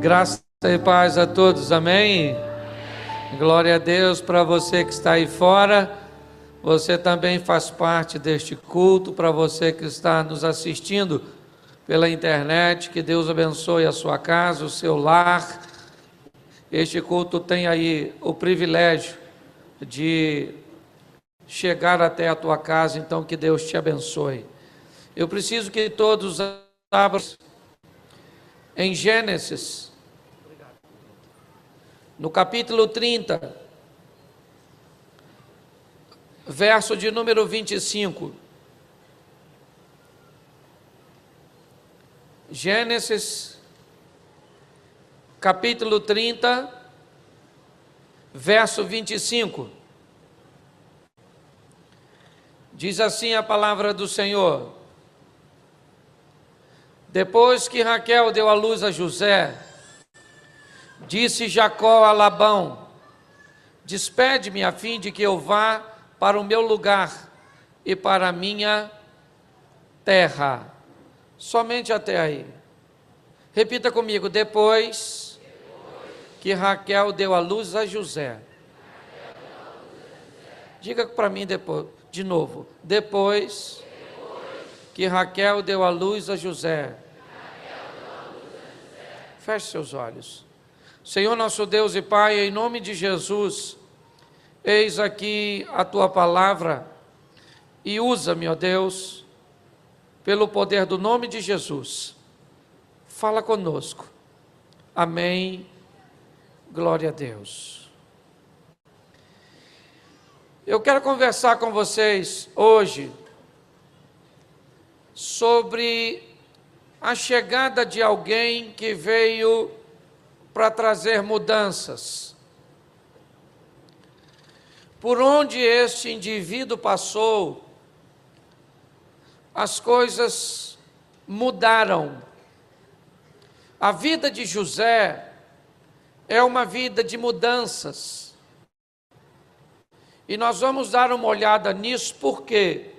Graça e paz a todos, amém? Glória a Deus. Para você que está aí fora, você também faz parte deste culto. Para você que está nos assistindo pela internet, que Deus abençoe a sua casa, o seu lar. Este culto tem aí o privilégio de chegar até a tua casa, então que Deus te abençoe. Eu preciso que todos abram em Gênesis, no capítulo 30, verso de número 25. Gênesis, capítulo 30, verso 25. Diz assim a palavra do Senhor: depois que Raquel deu à luz a José, disse Jacó a Labão: despede-me a fim de que eu vá para o meu lugar e para a minha terra. Somente até aí. Repita comigo: depois que Raquel deu à luz a José. Diga para mim depois, de novo. Depois que Raquel deu à luz a José. Feche seus olhos. Senhor nosso Deus e Pai, em nome de Jesus, eis aqui a Tua palavra e usa-me, ó Deus, pelo poder do nome de Jesus. Fala conosco. Amém. Glória a Deus. Eu quero conversar com vocês hoje sobre a chegada de alguém que veio para trazer mudanças. Por onde este indivíduo passou, as coisas mudaram. A vida de José é uma vida de mudanças. E nós vamos dar uma olhada nisso, por quê?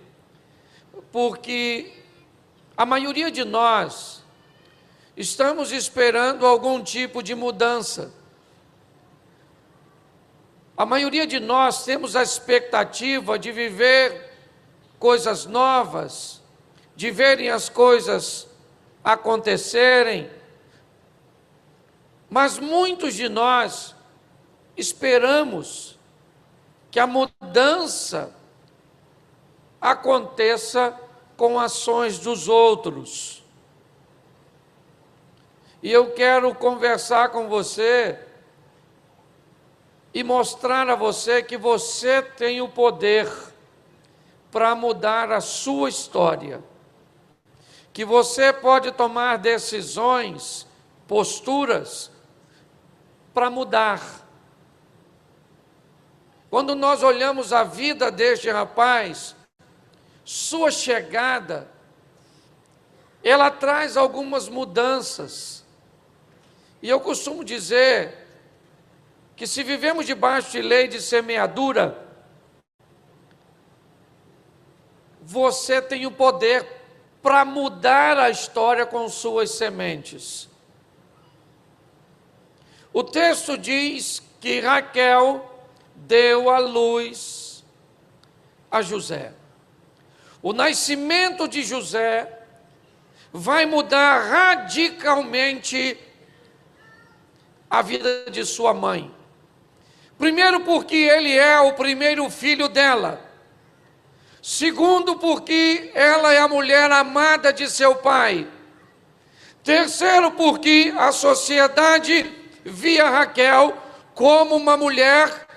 Porque a maioria de nós estamos esperando algum tipo de mudança. A maioria de nós temos a expectativa de viver coisas novas, de verem as coisas acontecerem, mas muitos de nós esperamos que a mudança aconteça com ações dos outros. E eu quero conversar com você e mostrar a você que você tem o poder para mudar a sua história, que você pode tomar decisões, posturas para mudar. Quando nós olhamos a vida deste rapaz, sua chegada, ela traz algumas mudanças. E eu costumo dizer que se vivemos debaixo de lei de semeadura, você tem o poder para mudar a história com suas sementes. O texto diz que Raquel deu à luz a José. O nascimento de José vai mudar radicalmente a vida de sua mãe. Primeiro, porque ele é o primeiro filho dela. Segundo, porque ela é a mulher amada de seu pai. Terceiro, porque a sociedade via Raquel como uma mulher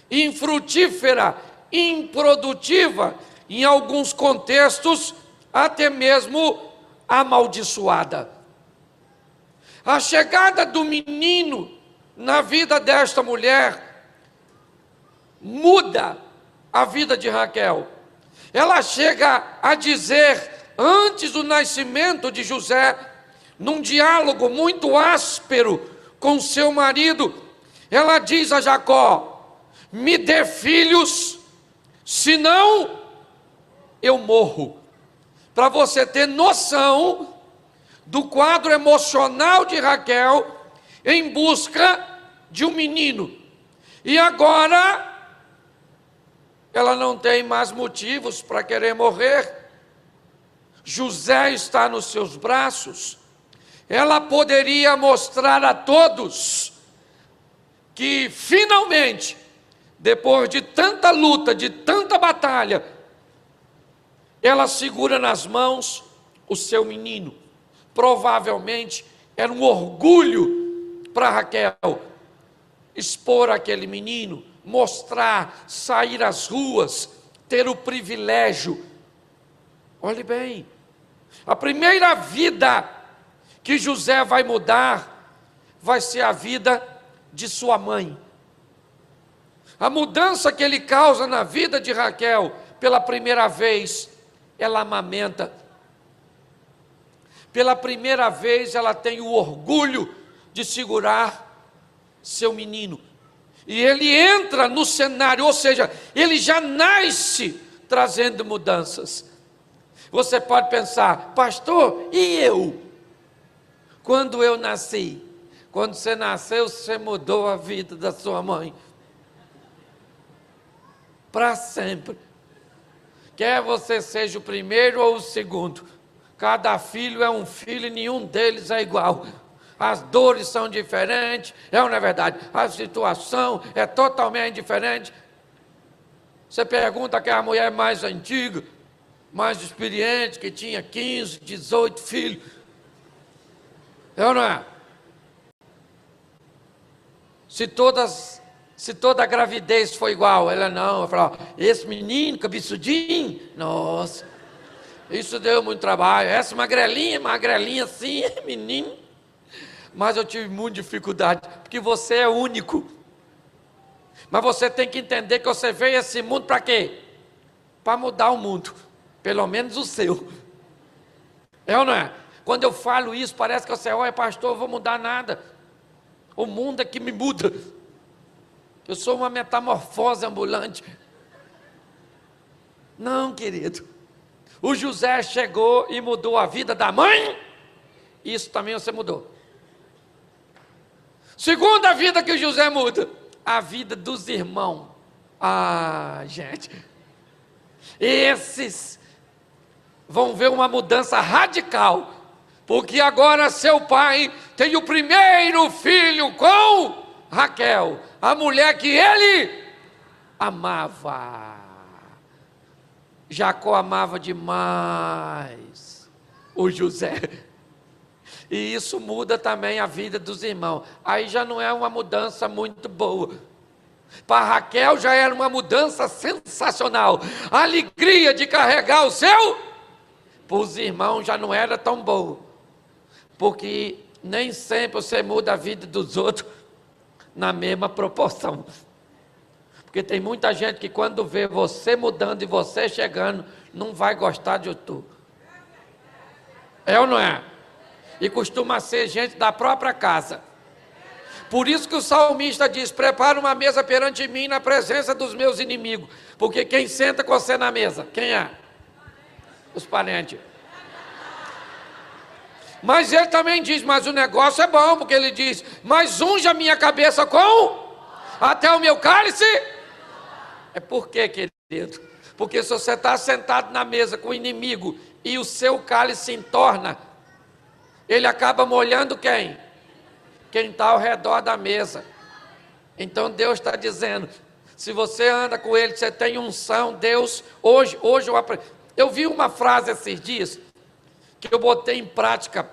infrutífera, improdutiva, em alguns contextos, até mesmo amaldiçoada. A chegada do menino na vida desta mulher muda a vida de Raquel. Ela chega a dizer, antes do nascimento de José, num diálogo muito áspero com seu marido, ela diz a Jacó: me dê filhos, senão eu morro. Para você ter noção do quadro emocional de Raquel, em busca de um menino. E agora ela não tem mais motivos para querer morrer. José está nos seus braços. Ela poderia mostrar a todos que finalmente, depois de tanta luta, de tanta batalha, ela segura nas mãos o seu menino. Provavelmente era um orgulho para Raquel expor aquele menino, mostrar, sair às ruas, ter o privilégio. Olhe bem, a primeira vida que José vai mudar vai ser a vida de sua mãe. A mudança que ele causa na vida de Raquel, pela primeira vez, ela amamenta. Pela primeira vez ela tem o orgulho de segurar seu menino. E ele entra no cenário, ou seja, ele já nasce trazendo mudanças. Você pode pensar, pastor, e eu? Quando eu nasci? Quando você nasceu, você mudou a vida da sua mãe. Para sempre. Quer você seja o primeiro ou o segundo. Cada filho é um filho e nenhum deles é igual. As dores são diferentes, não é verdade? A situação é totalmente diferente. Você pergunta que a mulher mais antiga, mais experiente, que tinha 15, 18 filhos. Não é? Se toda a gravidez foi igual, ela não. Ela falou, esse menino cabeçudinho, nossa, isso deu muito trabalho. Essa magrelinha assim, menino. Mas eu tive muita dificuldade, porque você é único. Mas você tem que entender que você veio a esse mundo para quê? Para mudar o mundo, pelo menos o seu. É ou não é? Quando eu falo isso, parece que você, olha pastor, eu vou mudar nada. O mundo é que me muda. Eu sou uma metamorfose ambulante. Não, querido. O José chegou e mudou a vida da mãe. Isso também você mudou. Segunda vida que o José muda, a vida dos irmãos. Ah, gente, esses vão ver uma mudança radical, porque agora seu pai tem o primeiro filho com Raquel, a mulher que ele amava. Jacó amava demais o José. E isso muda também a vida dos irmãos. Aí já não é uma mudança muito boa. Para Raquel já era uma mudança sensacional. A alegria de carregar o seu, para os irmãos já não era tão boa. Porque nem sempre você muda a vida dos outros na mesma proporção. Porque tem muita gente que quando vê você mudando e você chegando, não vai gostar de tu. É ou não é? E costuma ser gente da própria casa. Por isso que o salmista diz, prepara uma mesa perante mim na presença dos meus inimigos. Porque quem senta com você na mesa? Quem é? Os parentes. Mas ele também diz, mas o negócio é bom, porque ele diz, mas unja a minha cabeça com, até o meu cálice. É por quê, querido? Porque se você está sentado na mesa com o inimigo e o seu cálice se entorna, ele acaba molhando quem? Quem está ao redor da mesa. Então Deus está dizendo, se você anda com ele, você tem unção, Deus, hoje eu vi uma frase esses dias, que eu botei em prática,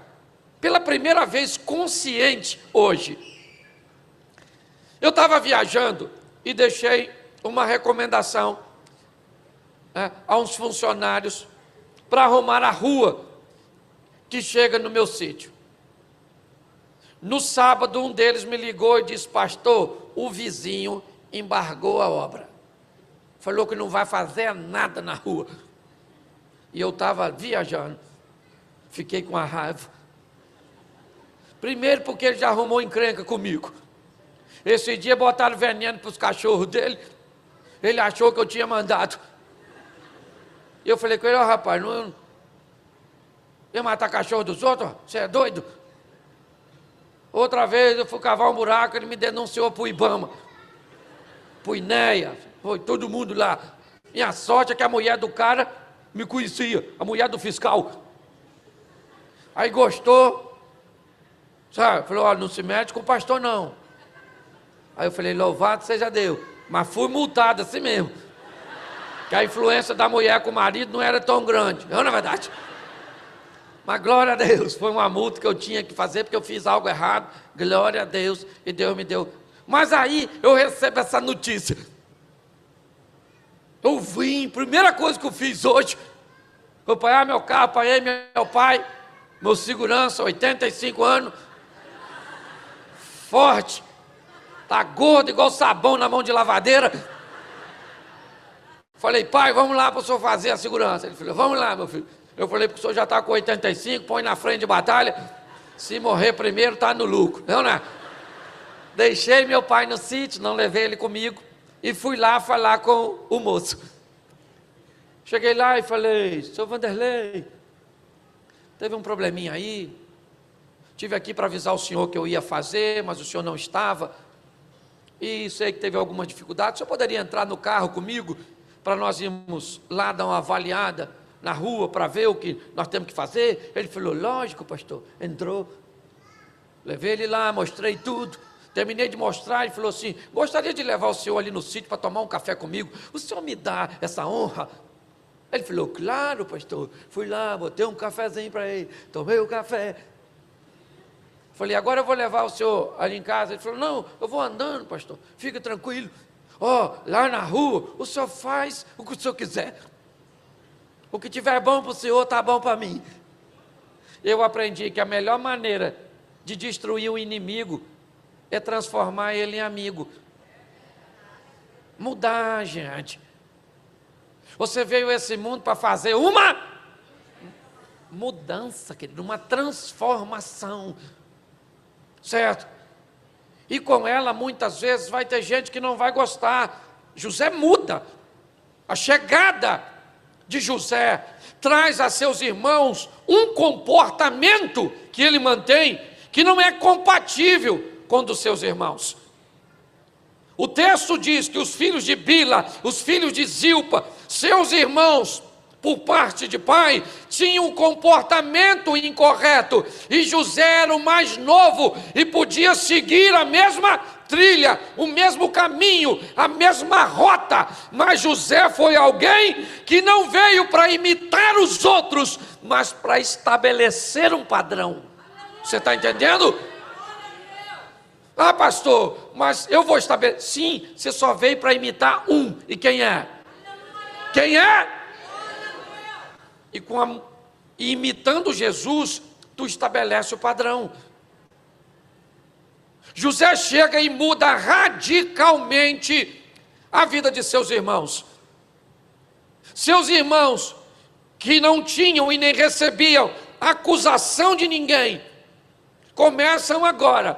pela primeira vez consciente hoje. Eu estava viajando e deixei uma recomendação a uns funcionários para arrumar a rua que chega no meu sítio. No sábado, um deles me ligou e disse, pastor, o vizinho embargou a obra. Falou que não vai fazer nada na rua. E eu estava viajando. Fiquei com a raiva. Primeiro porque ele já arrumou encrenca comigo. Esse dia botaram veneno para os cachorros dele. Ele achou que eu tinha mandado. E eu falei com ele, rapaz, não... ia matar cachorro dos outros? Você é doido? Outra vez eu fui cavar um buraco, ele me denunciou para o Ibama, para o INEA, foi todo mundo lá. Minha sorte é que a mulher do cara me conhecia, a mulher do fiscal. Aí gostou, sabe? Falou, olha, não se mete com o pastor não. Aí eu falei, louvado seja Deus, mas fui multado assim mesmo. Que a influência da mulher com o marido não era tão grande, não é verdade? Mas glória a Deus, foi uma multa que eu tinha que fazer porque eu fiz algo errado, glória a Deus, e Deus me deu. Mas aí eu recebo essa notícia. Eu vim, primeira coisa que eu fiz hoje, foi apanhar meu carro, apanhei meu pai, meu segurança, 85 anos, forte, tá gordo igual sabão na mão de lavadeira. Falei, pai, vamos lá para o senhor fazer a segurança. Ele falou, vamos lá, meu filho. Eu falei, porque o senhor já está com 85, põe na frente de batalha, se morrer primeiro está no lucro, não é? Deixei meu pai no sítio, não levei ele comigo, e fui lá falar com o moço. Cheguei lá e falei, seu Vanderlei, teve um probleminha aí, tive aqui para avisar o senhor que eu ia fazer, mas o senhor não estava, e sei que teve algumas dificuldades, o senhor poderia entrar no carro comigo, para nós irmos lá dar uma avaliada na rua, para ver o que nós temos que fazer? Ele falou, lógico, pastor. Entrou, levei ele lá, mostrei tudo, terminei de mostrar, ele falou assim, gostaria de levar o senhor ali no sítio para tomar um café comigo, o senhor me dá essa honra? Ele falou, claro, pastor. Fui lá, botei um cafezinho para ele, tomei o café. Falei, agora eu vou levar o senhor ali em casa. Ele falou, não, eu vou andando, pastor, fica tranquilo. Lá na rua, o senhor faz o que o senhor quiser. O que tiver bom para o senhor, está bom para mim. Eu aprendi que a melhor maneira de destruir o inimigo é transformar ele em amigo. Mudar, gente. Você veio a esse mundo para fazer uma mudança, querido, uma transformação. Certo? E com ela, muitas vezes, vai ter gente que não vai gostar. José muda. A chegada de José traz a seus irmãos um comportamento que ele mantém, que não é compatível com o dos seus irmãos. O texto diz que os filhos de Bila, os filhos de Zilpa, seus irmãos, por parte de pai, tinham um comportamento incorreto, e José era o mais novo, e podia seguir a mesma trilha, o mesmo caminho, a mesma rota, mas José foi alguém que não veio para imitar os outros, mas para estabelecer um padrão. Você está entendendo? Ah, pastor, mas eu vou estabelecer. Sim, você só veio para imitar um, e quem é? Quem é? E imitando Jesus, tu estabelece o padrão. José chega e muda radicalmente a vida de seus irmãos. Seus irmãos, que não tinham e nem recebiam acusação de ninguém, começam agora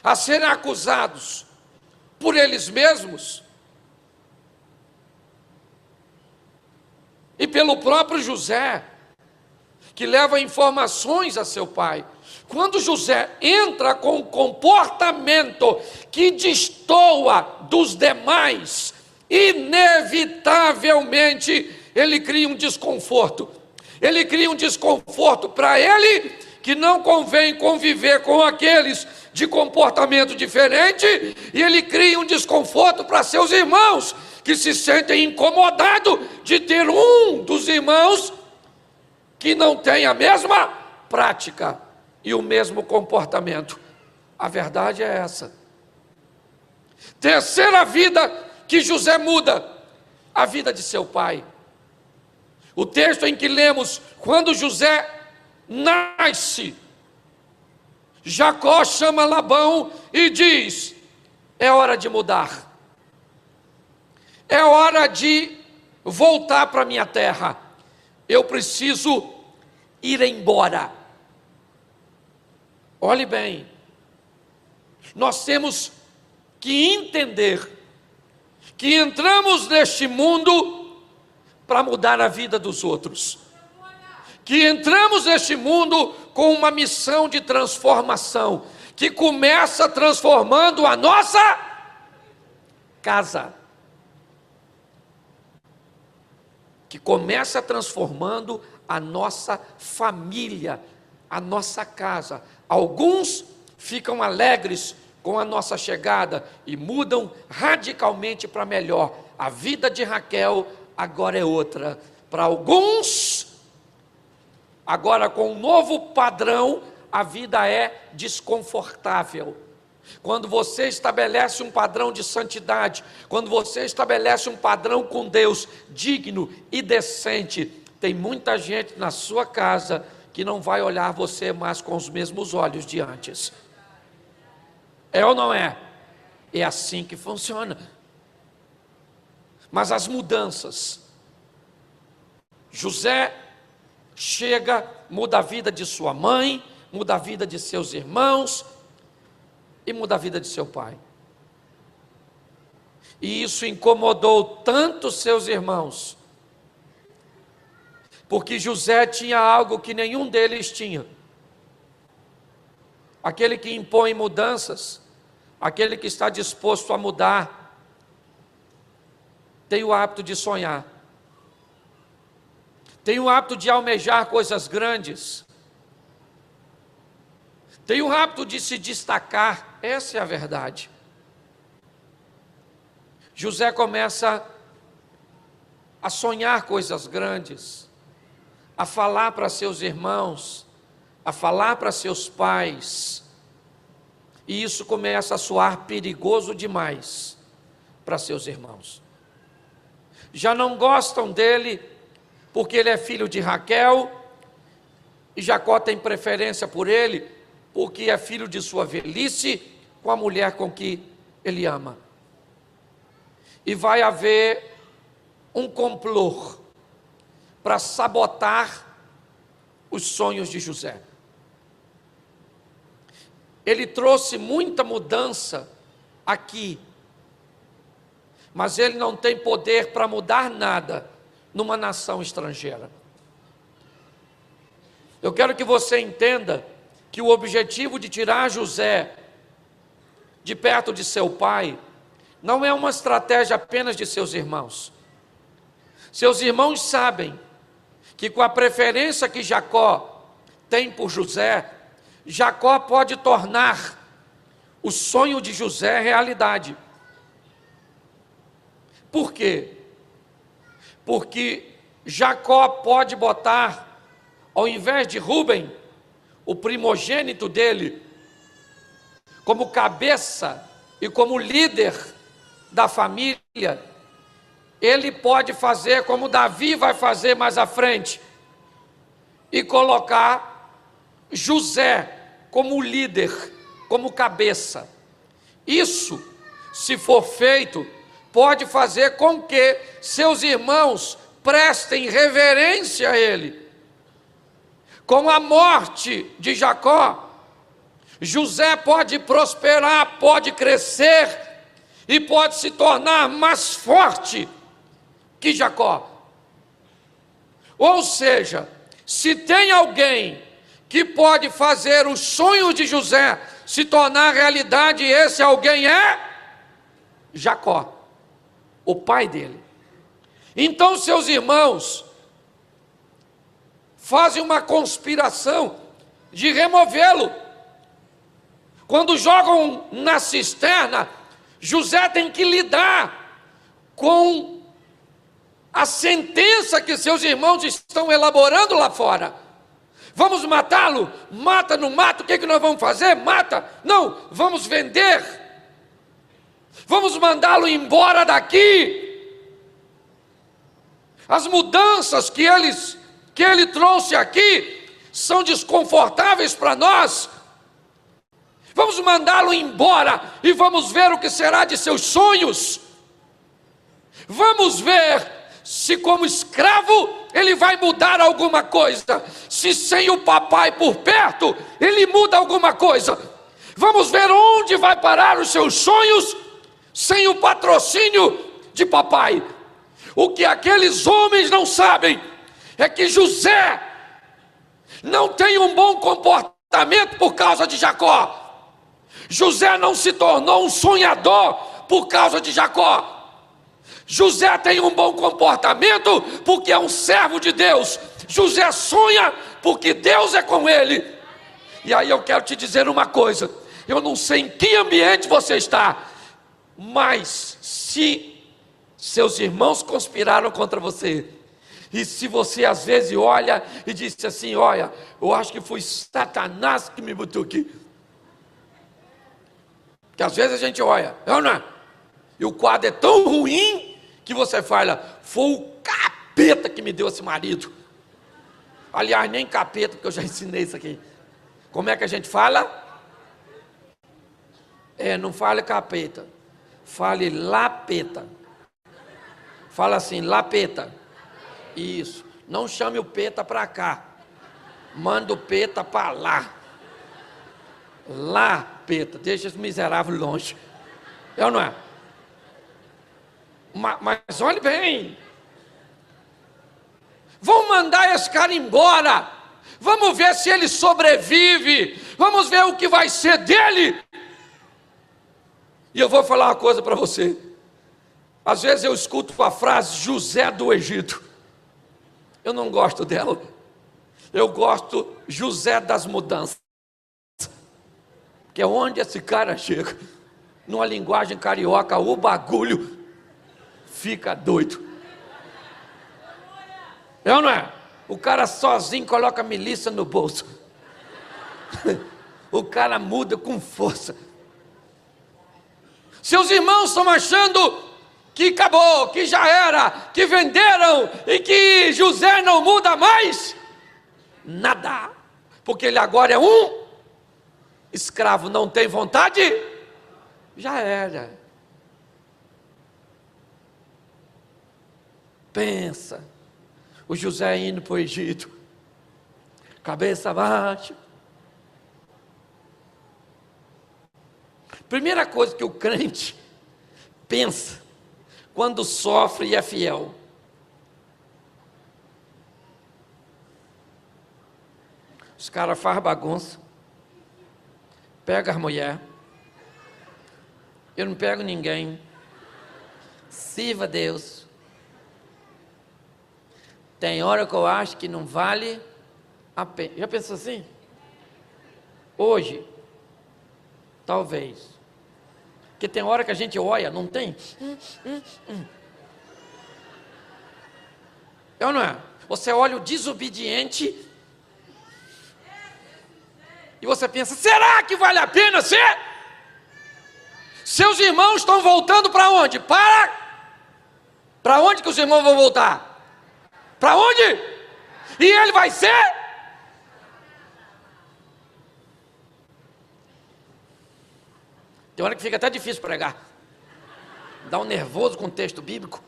a serem acusados por eles mesmos e pelo próprio José, que leva informações a seu pai. Quando José entra com um comportamento que destoa dos demais, inevitavelmente ele cria um desconforto. Ele cria um desconforto para ele, que não convém conviver com aqueles de comportamento diferente, e ele cria um desconforto para seus irmãos, que se sentem incomodados de ter um dos irmãos que não tem a mesma prática e o mesmo comportamento. A verdade é essa. Terceira vida que José muda, a vida de seu pai. O texto em que lemos, quando José nasce, Jacó chama Labão e diz, é hora de mudar. É hora de voltar para minha terra. Eu preciso ir embora. Olhe bem, nós temos que entender que entramos neste mundo para mudar a vida dos outros, que entramos neste mundo com uma missão de transformação, que começa transformando a nossa casa. Que começa transformando a nossa família, a nossa casa. Alguns ficam alegres com a nossa chegada e mudam radicalmente para melhor. A vida de Raquel agora é outra. Para alguns, agora com um novo padrão, a vida é desconfortável. Quando você estabelece um padrão de santidade, quando você estabelece um padrão com Deus digno e decente, tem muita gente na sua casa que não vai olhar você mais com os mesmos olhos de antes. É ou não é? É assim que funciona. Mas as mudanças, José chega, muda a vida de sua mãe, muda a vida de seus irmãos e muda a vida de seu pai. E isso incomodou tanto seus irmãos, porque José tinha algo que nenhum deles tinha. Aquele que impõe mudanças, aquele que está disposto a mudar, tem o hábito de sonhar, tem o hábito de almejar coisas grandes, tem o hábito de se destacar. Essa é a verdade. José começa a sonhar coisas grandes, a falar para seus irmãos, a falar para seus pais, e isso começa a soar perigoso demais para seus irmãos. Já não gostam dele, porque ele é filho de Raquel, e Jacó tem preferência por ele, porque é filho de sua velhice, com a mulher com que ele ama. E vai haver um complô para sabotar os sonhos de José. Ele trouxe muita mudança aqui, mas ele não tem poder para mudar nada numa nação estrangeira. Eu quero que você entenda que o objetivo de tirar José de perto de seu pai não é uma estratégia apenas de seus irmãos. Seus irmãos sabem que com a preferência que Jacó tem por José, Jacó pode tornar o sonho de José realidade. Por quê? Porque Jacó pode botar, ao invés de Rúben, o primogênito dele, como cabeça e como líder da família, ele pode fazer como Davi vai fazer mais à frente, e colocar José como líder, como cabeça. Isso, se for feito, pode fazer com que seus irmãos prestem reverência a ele. Com a morte de Jacó, José pode prosperar, pode crescer e pode se tornar mais forte que Jacó. Ou seja, se tem alguém que pode fazer os sonhos de José se tornar realidade, esse alguém é Jacó, o pai dele. Então seus irmãos fazem uma conspiração de removê-lo. Quando jogam na cisterna, José tem que lidar com a sentença que seus irmãos estão elaborando lá fora. Vamos matá-lo? Mata, não mata, o que nós vamos fazer? Mata, não, vamos vender, vamos mandá-lo embora daqui. As mudanças que ele trouxe aqui são desconfortáveis para nós. Vamos mandá-lo embora e vamos ver o que será de seus sonhos. Vamos ver se como escravo ele vai mudar alguma coisa, se sem o papai por perto ele muda alguma coisa. Vamos ver onde vai parar os seus sonhos sem o patrocínio de papai. O que aqueles homens não sabem é que José não tem um bom comportamento por causa de Jacó. José não se tornou um sonhador por causa de Jacó. José tem um bom comportamento porque é um servo de Deus. José sonha porque Deus é com ele. E aí eu quero te dizer uma coisa. Eu não sei em que ambiente você está, mas se seus irmãos conspiraram contra você, e se você às vezes olha e diz assim: olha, eu acho que foi Satanás que me botou aqui. Porque às vezes a gente olha, não é? E o quadro é tão ruim que você fala: foi o capeta que me deu esse marido. Aliás, nem capeta, porque eu já ensinei isso aqui. Como é que a gente fala? Não fale capeta, fale lapeta. Fala assim: lapeta. Isso, não chame o peta para cá, manda o peta para lá. Lapeta, deixa esse miserável longe. É ou não é? Mas olhe bem, vamos mandar esse cara embora, vamos ver se ele sobrevive, vamos ver o que vai ser dele. E eu vou falar uma coisa para você. Às vezes eu escuto a frase José do Egito. Eu não gosto dela. Eu gosto José das mudanças. Que é onde esse cara chega. Numa linguagem carioca, o bagulho fica doido. É ou não é? O cara sozinho coloca a milícia no bolso. O cara muda com força. Seus irmãos estão achando que acabou, que já era, que venderam e que José não muda mais. Nada, porque ele agora é um escravo, não tem vontade, já era. Pensa, o José indo para o Egito, cabeça baixa. Primeira coisa que o crente pensa quando sofre e é fiel: os caras fazem bagunça, pegam as mulheres, eu não pego ninguém, sirva a Deus. Tem hora que eu acho que não vale a pena. Já pensou assim? Hoje, talvez. Porque tem hora que a gente olha, não tem? É ou não é? Você olha o desobediente e você pensa: será que vale a pena ser? Seus irmãos estão voltando para onde? Para onde que os irmãos vão voltar? Para onde? E ele vai ser? Tem hora que fica até difícil pregar. Dá um nervoso com o texto bíblico.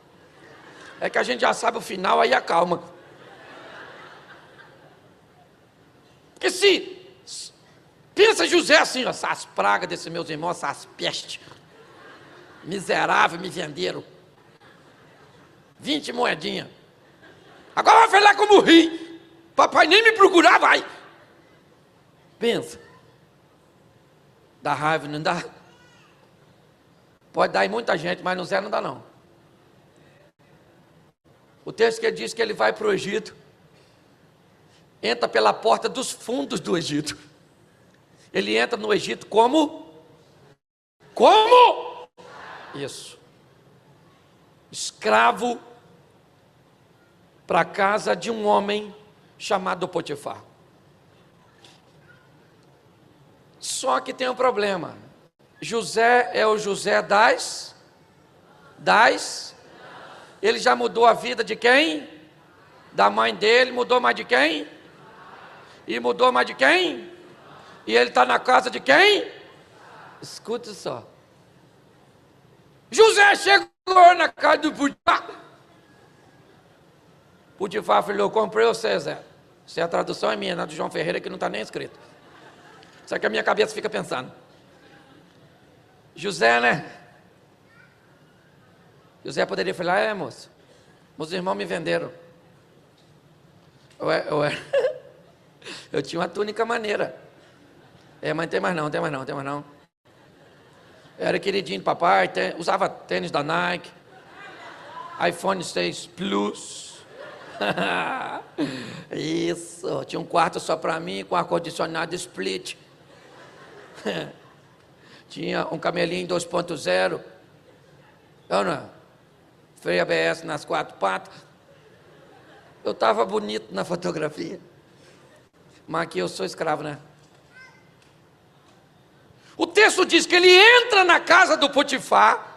É que a gente já sabe o final, aí acalma. Porque pensa José assim, ó, essas pragas desses meus irmãos, essas pestes. Miserável, me venderam. 20 moedinhas. Agora vai falar como ri. Papai nem me procurar, vai. Pensa. Dá raiva, não dá? Pode dar em muita gente, mas no Zé não dá não. O texto que diz que ele vai para o Egito, entra pela porta dos fundos do Egito. Ele entra no Egito como? Como? Isso. Escravo para a casa de um homem chamado Potifar. Só que tem um problema. José é o José ele já mudou a vida de quem? Da mãe dele, mudou mais de quem? E mudou mais de quem? E ele está na casa de quem? Escuta só. José chegou na casa do Potifar. Potifar falou: eu comprei o César. Se a tradução é minha, não é do João Ferreira, que não está nem escrito. Só que a minha cabeça fica pensando. José, né? José poderia falar: moço, meus irmãos me venderam. Eu tinha uma túnica maneira. Mas não tem mais não. Era queridinho do papai, usava tênis da Nike, iPhone 6 Plus. Isso, tinha um quarto só para mim, com ar-condicionado split. Tinha um camelinho 2.0. Não, freio ABS nas 4 patas. Eu estava bonito na fotografia. Mas aqui eu sou escravo, né? O texto diz que ele entra na casa do Potifar,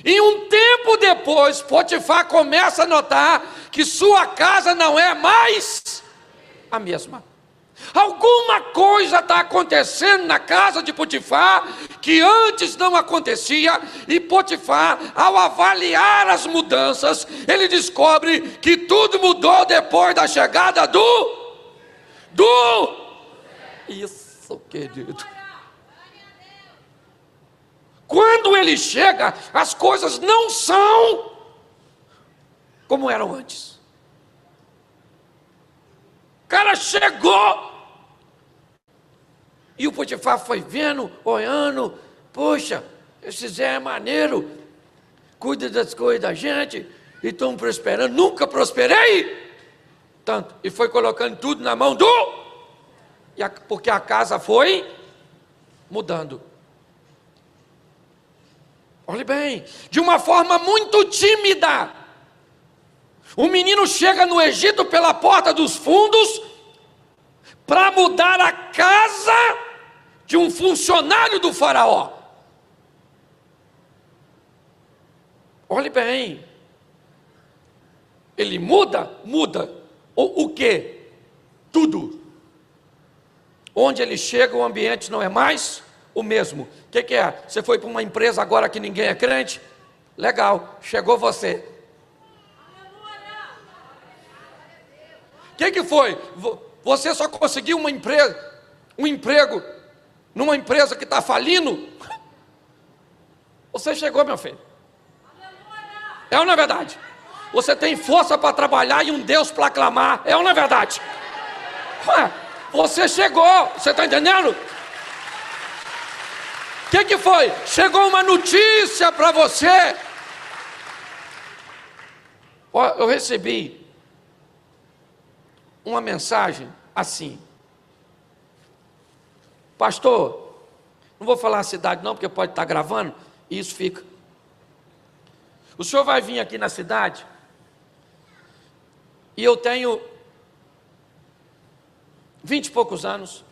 e um tempo depois, Potifar começa a notar que sua casa não é mais a mesma. Alguma coisa está acontecendo na casa de Potifar que antes não acontecia, e Potifar, ao avaliar as mudanças, ele descobre que tudo mudou depois da chegada Isso, querido. Quando ele chega, as coisas não são como eram antes. O cara chegou, e o Potifar foi vendo, olhando, poxa, esse Zé é maneiro, cuida das coisas da gente, e estão prosperando, nunca prosperei tanto, e foi colocando tudo na mão porque a casa foi mudando. Olhe bem, de uma forma muito tímida, o menino chega no Egito pela porta dos fundos para mudar a casa de um funcionário do faraó. Olhe bem, ele muda o quê? Tudo. Onde ele chega, o ambiente não é mais o mesmo. O que é? Você foi para uma empresa agora que ninguém é crente? Legal, chegou você. O que foi? Você só conseguiu um emprego numa empresa que está falindo? Você chegou, meu filho. É ou não é verdade? Você tem força para trabalhar e um Deus para aclamar. É ou não é verdade? Ué, você chegou, você está entendendo? O que foi? Chegou uma notícia para você. Eu recebi uma mensagem assim: pastor, não vou falar a cidade não, porque pode estar gravando, e isso fica. O senhor vai vir aqui na cidade, e eu tenho 20 e poucos anos,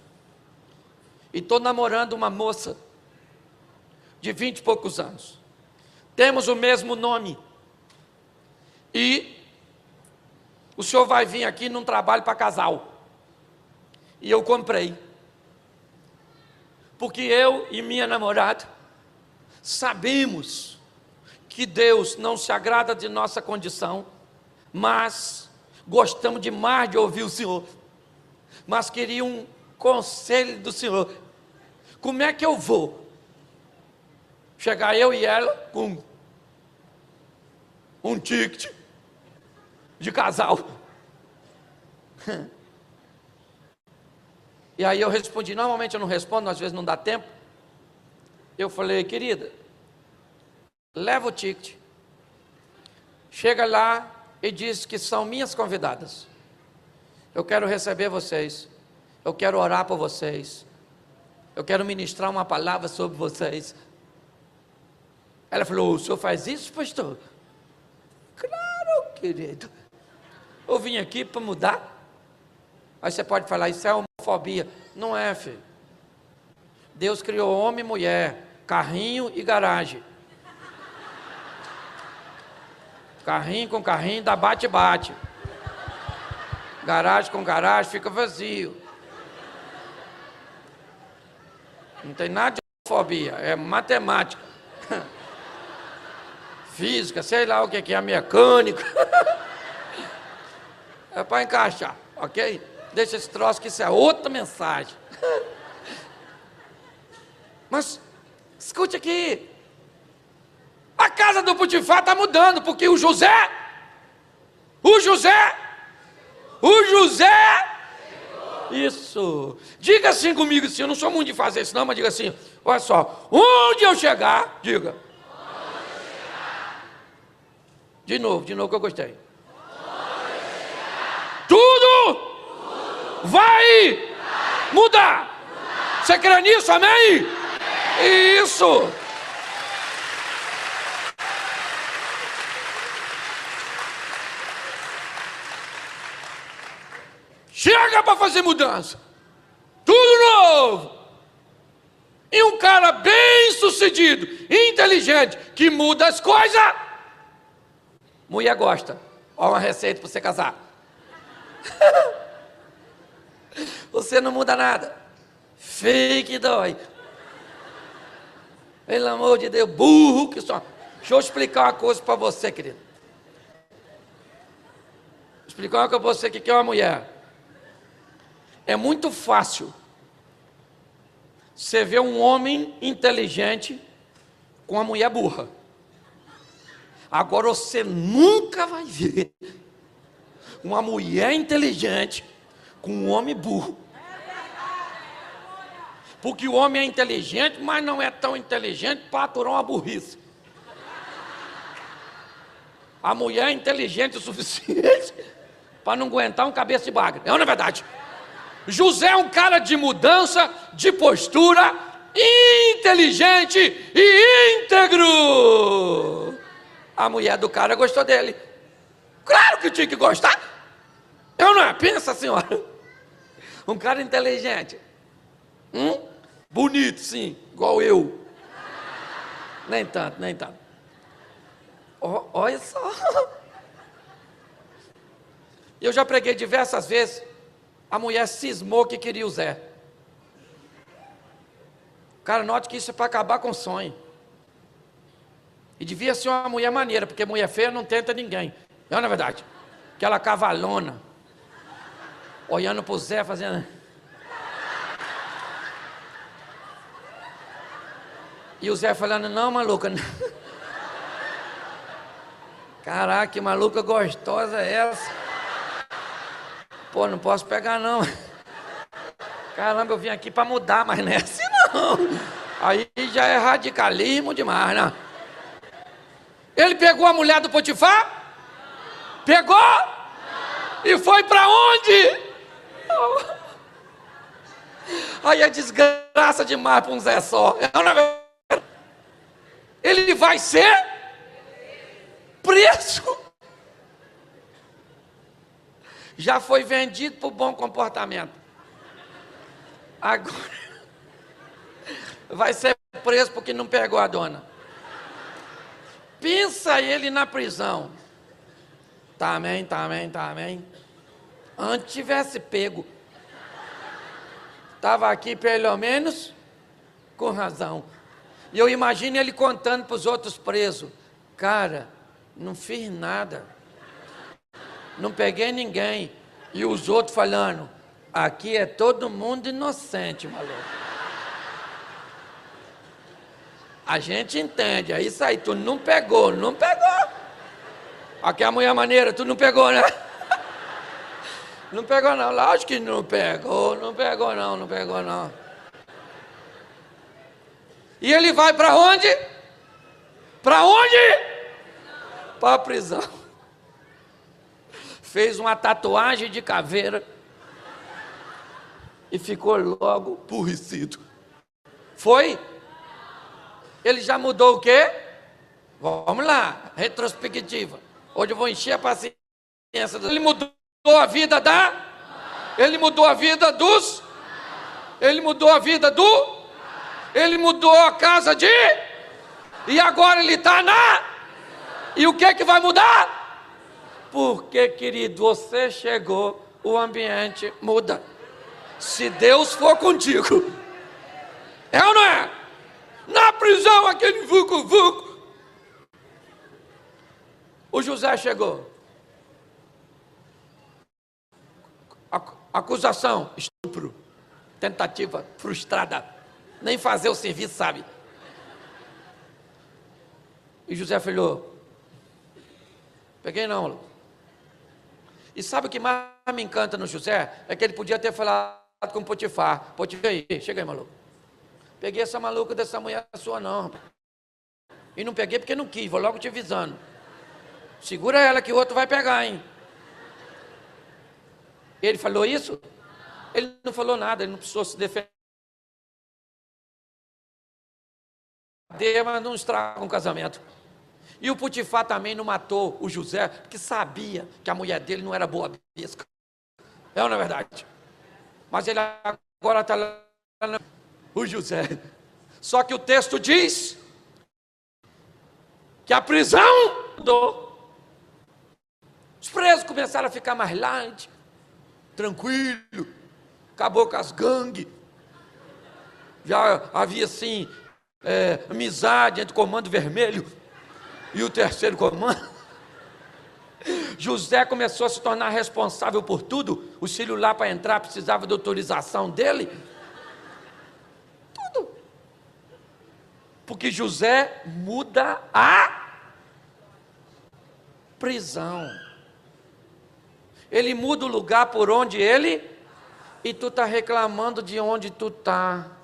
e estou namorando uma moça de 20 e poucos anos. Temos o mesmo nome, e o senhor vai vir aqui num trabalho para casal. E eu comprei, porque eu e minha namorada sabemos que Deus não se agrada de nossa condição, mas gostamos demais de ouvir o Senhor, mas queria um conselho do Senhor. Como é que eu vou chegar eu e ela com um ticket de casal? E aí eu respondi, normalmente eu não respondo, às vezes não dá tempo. Eu falei, querida, leva o ticket, chega lá e diz que são minhas convidadas. Eu quero receber vocês, eu quero orar por vocês, eu quero ministrar uma palavra sobre vocês. Ela falou, o senhor faz isso, pastor? Claro, querido. Eu vim aqui para mudar. Aí você pode falar, isso é homofobia. Não é, filho. Deus criou homem e mulher, carrinho e garagem. Carrinho com carrinho dá bate-bate. Garagem com garagem fica vazio. Não tem nada de homofobia, é matemática. Física, sei lá o que é mecânica. É para encaixar, ok? Deixa esse troço que isso é outra mensagem. Mas, escute aqui. A casa do Potifar está mudando, porque o José, isso, diga assim comigo, assim, eu não sou muito de fazer isso não, mas diga assim, Olha só, onde eu chegar, diga. De novo que eu gostei. Tudo vai mudar. Você crê nisso, amém? Isso. Chega para fazer mudança. Tudo novo. E um cara bem sucedido, inteligente, que muda as coisas. Mulher gosta. Olha uma receita para você casar. Você não muda nada. Feio que dói. Pelo amor de Deus, burro que só. Deixa eu explicar uma coisa para você, querido. Explicar uma coisa para você que é uma mulher. É muito fácil você ver um homem inteligente com uma mulher burra. Agora você nunca vai ver uma mulher inteligente com um homem burro. Porque o homem é inteligente, mas não é tão inteligente para aturar uma burrice. A mulher é inteligente o suficiente para não aguentar um cabeça de bagre. Não é verdade? José é um cara de mudança, de postura, inteligente e íntegro. A mulher do cara gostou dele. Claro que tinha que gostar. Eu não é? Pensa, senhora. Um cara inteligente. Bonito, sim, igual eu. Nem tanto, nem tanto. Olha só. Eu já preguei diversas vezes. A mulher cismou que queria o Zé. Cara, note que isso é para acabar com o sonho. E devia ser uma mulher maneira, porque mulher feia não tenta ninguém. Não é verdade? Aquela cavalona, olhando para o Zé, fazendo... E o Zé falando, não, maluca. Caraca, que maluca gostosa é essa? Pô, não posso pegar não. Caramba, eu vim aqui para mudar, mas não é assim não. Aí já é radicalismo demais, né? Ele pegou a mulher do Potifar? Pegou? E foi para onde? Aí é desgraça demais para um Zé só. Ele vai ser preso. Já foi vendido por bom comportamento. Agora vai ser preso porque não pegou a dona. Pensa ele na prisão. Tá, amém. Antes tivesse pego. Estava aqui pelo menos com razão. E eu imagino ele contando para os outros presos. Cara, não fiz nada. Não peguei ninguém. E os outros falando, aqui é todo mundo inocente, maluco. A gente entende, é isso aí, tu não pegou. Aqui é a mulher maneira, tu não pegou, né? Não pegou não, lógico que não pegou não. E ele vai para onde? Para onde? Para a prisão. Fez uma tatuagem de caveira e ficou logo aborrecido. Foi? Ele já mudou o quê? Vamos lá, retrospectiva. Hoje eu vou encher a paciência. Ele mudou a vida Ele mudou a vida dos... Ele mudou a vida do... Ele mudou a casa de... E agora ele está na... E o que vai mudar? Porque, querido, você chegou, o ambiente muda. Se Deus for contigo. É ou não é? Na prisão, aquele vucu-vucu. O José chegou. Acusação, estupro. Tentativa frustrada. Nem fazer o serviço sabe. E José falou, peguei não, Lu. E sabe o que mais me encanta no José? É que ele podia ter falado com Potifar. Potifar aí, chega aí, maluco. Peguei essa maluca dessa mulher sua não, rapaz. E não peguei porque não quis, vou logo te avisando. Segura ela que o outro vai pegar, hein? Ele falou isso? Ele não falou nada, ele não precisou se defender, mas não estraga um casamento. E o Potifar também não matou o José, porque sabia que a mulher dele não era boa bisca. É ou não é verdade? Mas ele agora está lá, o José. Só que o texto diz que a prisão mudou. Os presos começaram a ficar mais light, tranquilo, acabou com as gangues. Já havia assim, amizade entre o comando vermelho e o terceiro comando. José começou a se tornar responsável por tudo. O filho lá para entrar precisava de autorização dele. Tudo. Porque José muda a prisão. Ele muda o lugar por onde ele... E tu está reclamando de onde tu está.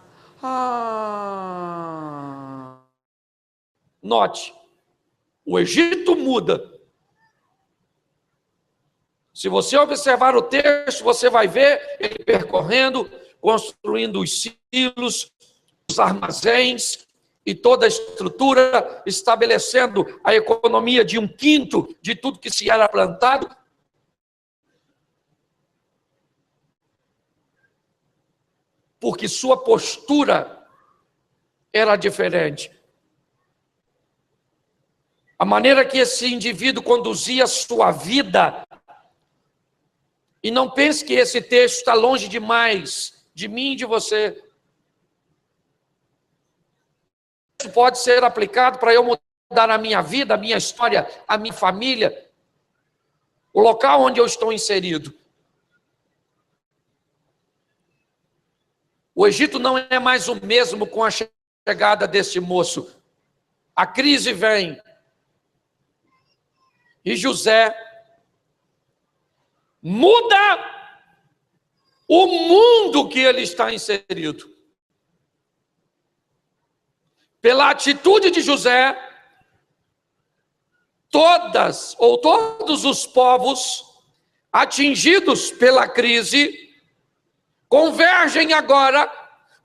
Note, o Egito muda. Se você observar o texto, você vai ver ele percorrendo, construindo os silos, os armazéns e toda a estrutura, estabelecendo a economia de 1/5 de tudo que se era plantado. Porque sua postura era diferente. A maneira que esse indivíduo conduzia a sua vida. E não pense que esse texto está longe demais de mim e de você. Isso pode ser aplicado para eu mudar a minha vida, a minha história, a minha família, o local onde eu estou inserido. O Egito não é mais o mesmo com a chegada deste moço. A crise vem. E José muda o mundo que ele está inserido. Pela atitude de José, todos os povos atingidos pela crise convergem agora,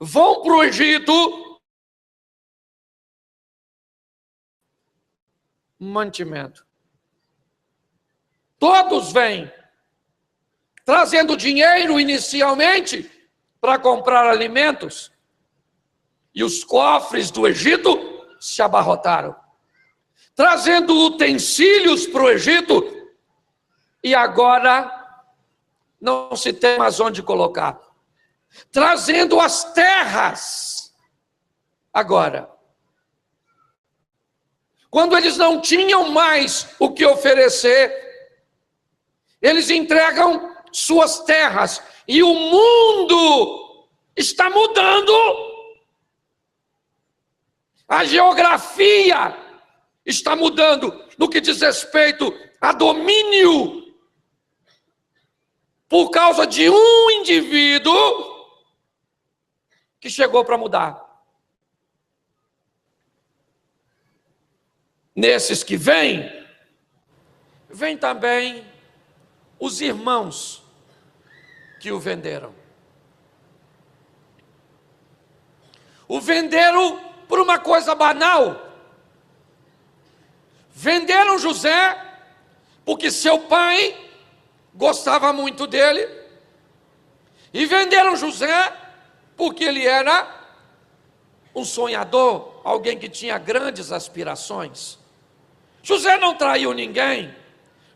vão para o Egito, mantimento. Todos vêm, trazendo dinheiro inicialmente para comprar alimentos, e os cofres do Egito se abarrotaram, trazendo utensílios para o Egito, e agora não se tem mais onde colocar. Trazendo as terras. Agora, quando eles não tinham mais o que oferecer, eles entregam suas terras. E o mundo está mudando. A geografia está mudando no que diz respeito a domínio. Por causa de um indivíduo que chegou para mudar. Nesses que vêm também os irmãos que o venderam. O venderam por uma coisa banal. Venderam José porque seu pai gostava muito dele. E venderam José porque ele era um sonhador, alguém que tinha grandes aspirações. José não traiu ninguém,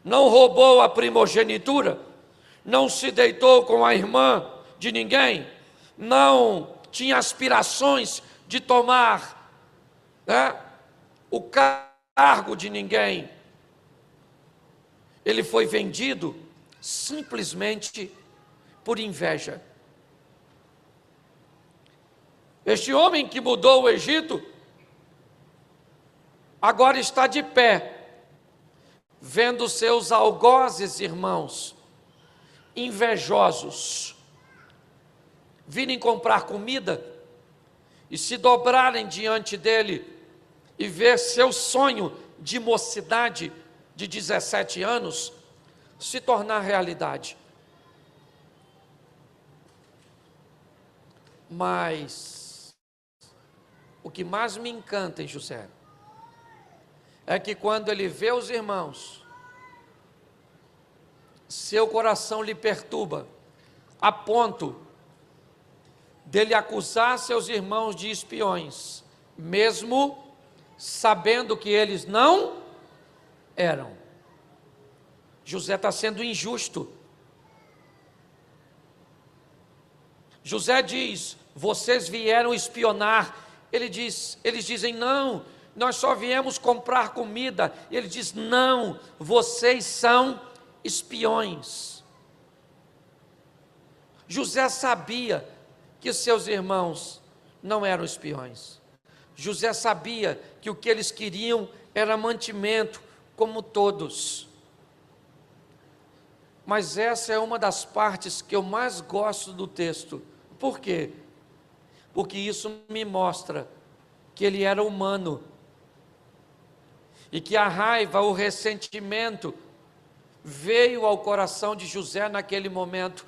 não roubou a primogenitura, não se deitou com a irmã de ninguém, não tinha aspirações de tomar o cargo de ninguém. Ele foi vendido simplesmente por inveja. Este homem que mudou o Egito, agora está de pé, vendo seus algozes irmãos, invejosos, virem comprar comida e se dobrarem diante dele e ver seu sonho de mocidade de 17 anos se tornar realidade. Mas o que mais me encanta em José é que quando ele vê os irmãos, seu coração lhe perturba, a ponto dele acusar seus irmãos de espiões, mesmo sabendo que eles não eram. José está sendo injusto. José diz: vocês vieram espionar. Eles dizem: não, nós só viemos comprar comida. Ele diz: não, vocês são espiões. José sabia que seus irmãos não eram espiões. José sabia que o que eles queriam era mantimento, como todos. Mas essa é uma das partes que eu mais gosto do texto. Por quê? Porque isso me mostra que ele era humano e que a raiva, o ressentimento veio ao coração de José naquele momento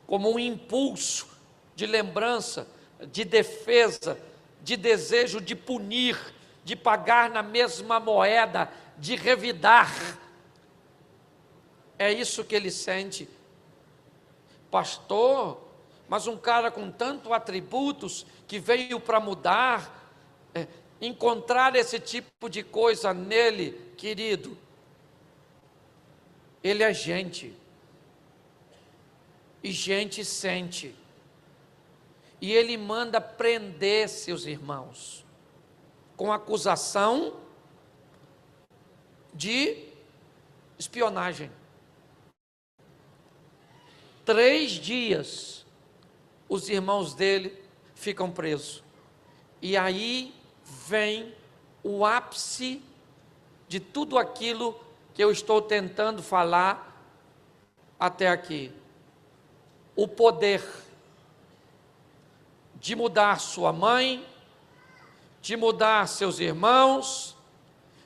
como um impulso de lembrança, de defesa, de desejo de punir, de pagar na mesma moeda, de revidar. É isso que ele sente. Pastor, mas um cara com tantos atributos que veio para mudar, encontrar esse tipo de coisa nele, querido, ele é gente, e gente sente, e ele manda prender seus irmãos, com acusação de espionagem. 3 dias, os irmãos dele ficam presos, e aí vem o ápice de tudo aquilo que eu estou tentando falar até aqui. O poder de mudar sua mãe, de mudar seus irmãos,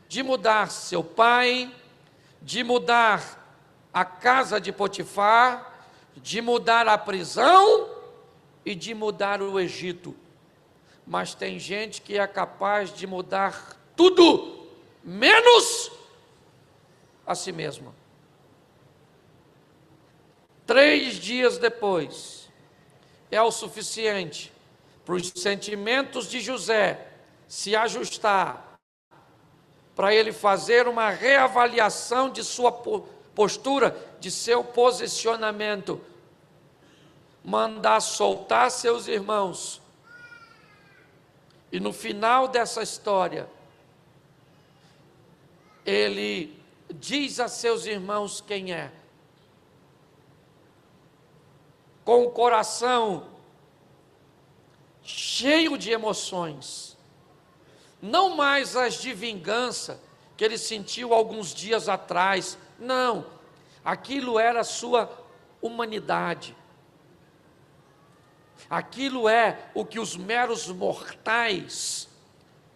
de mudar seu pai, de mudar a casa de Potifar, de mudar a prisão e de mudar o Egito. Mas tem gente que é capaz de mudar tudo, menos a si mesmo. 3 dias depois, é o suficiente para os sentimentos de José se ajustar, para ele fazer uma reavaliação de sua postura, de seu posicionamento, mandar soltar seus irmãos. E no final dessa história, ele diz a seus irmãos quem é. Com o coração cheio de emoções, não mais as de vingança que ele sentiu alguns dias atrás, não, aquilo era a sua humanidade, aquilo é o que os meros mortais,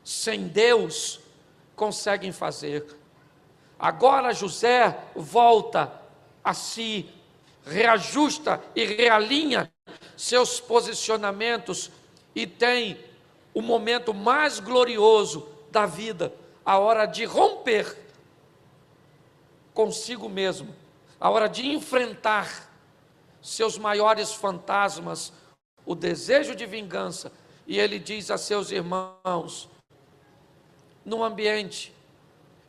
sem Deus, conseguem fazer. Agora José volta a si, reajusta e realinha seus posicionamentos e tem o momento mais glorioso da vida, a hora de romper consigo mesmo, a hora de enfrentar seus maiores fantasmas, o desejo de vingança, e ele diz a seus irmãos, no ambiente,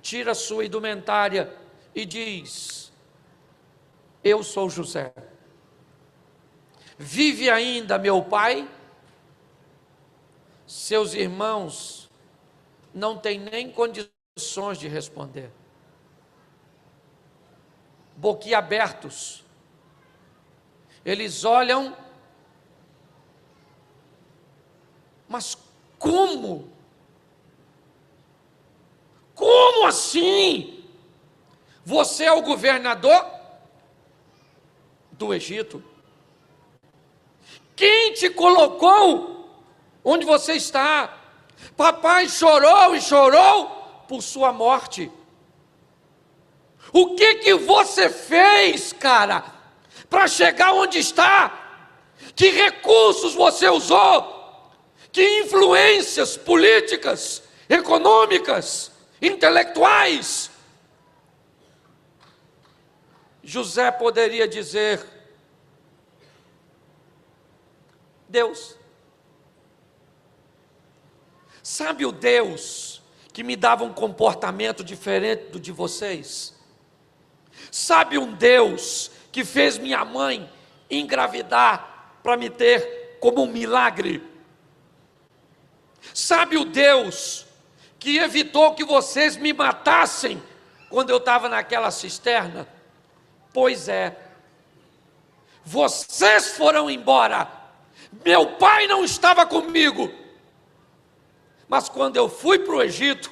tira sua indumentária e diz: eu sou José. Vive ainda meu pai? Seus irmãos não têm nem condições de responder. Boquiabertos, eles olham, mas como? Como assim? Você é o governador do Egito? Quem te colocou Onde você está? Papai chorou e chorou por sua morte. O que você fez, cara, para chegar onde está? Que recursos você usou? Que influências políticas, econômicas, intelectuais? José poderia dizer: Deus. Sabe o Deus que me dava um comportamento diferente do de vocês? Sabe um Deus que fez minha mãe engravidar para me ter como um milagre? Sabe o Deus que evitou que vocês me matassem quando eu estava naquela cisterna? Pois é, vocês foram embora, meu pai não estava comigo, mas quando eu fui para o Egito,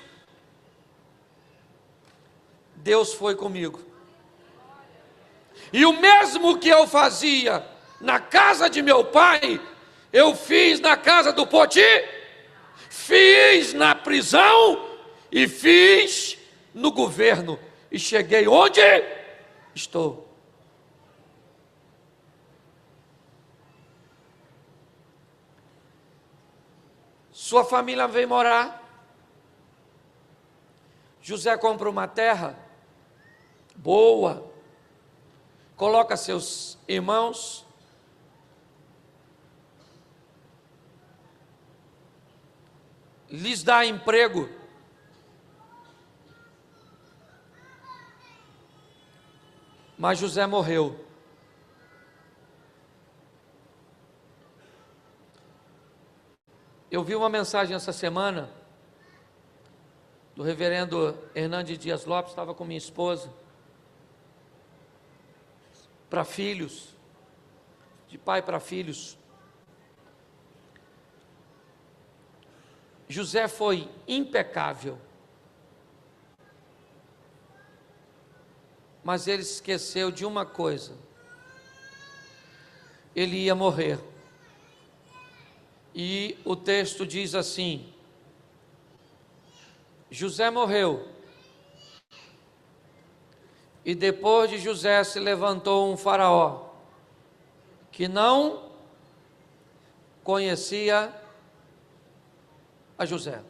Deus foi comigo. E o mesmo que eu fazia na casa de meu pai, eu fiz na casa do Poti, fiz na prisão e fiz no governo. E cheguei onde estou. Sua família veio morar. José compra uma terra boa, coloca seus irmãos, lhes dá emprego, mas José morreu. Eu vi uma mensagem essa semana do reverendo Hernandes Dias Lopes, estava com minha esposa, para filhos, de pai para filhos. José foi impecável, mas ele esqueceu de uma coisa: ele ia morrer. E o texto diz assim: José morreu, e depois de José se levantou um faraó, que não conhecia a José.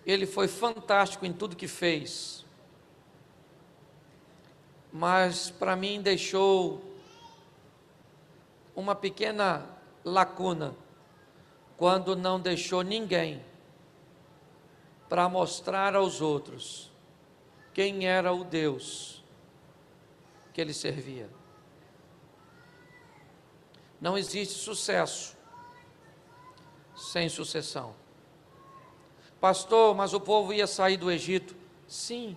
Ele foi fantástico em tudo que fez, mas para mim deixou uma pequena lacuna, quando não deixou ninguém para mostrar aos outros quem era o Deus que ele servia. Não existe sucesso sem sucessão. Pastor, mas o povo ia sair do Egito. Sim,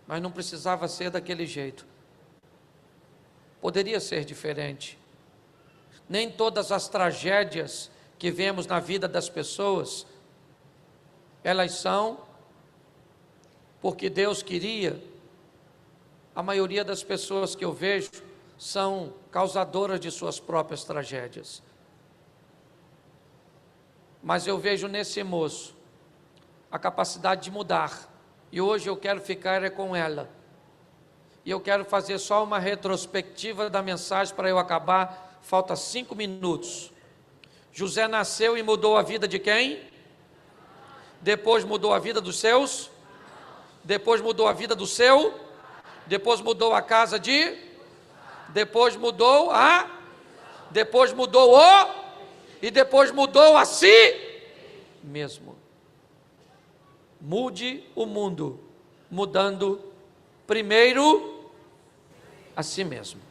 mas não precisava ser daquele jeito. Poderia ser diferente. Nem todas as tragédias que vemos na vida das pessoas, elas são porque Deus queria. A maioria das pessoas que eu vejo são causadoras de suas próprias tragédias. Mas eu vejo nesse moço a capacidade de mudar, e hoje eu quero ficar com ela. E eu quero fazer só uma retrospectiva da mensagem para eu acabar. Falta 5 minutos. José nasceu e mudou a vida de quem? Depois mudou a vida dos seus. Depois mudou a vida do seu. Depois mudou a casa de. Depois mudou a. Depois mudou o. E depois mudou a si mesmo. Mude o mundo, mudando primeiro a si mesmo.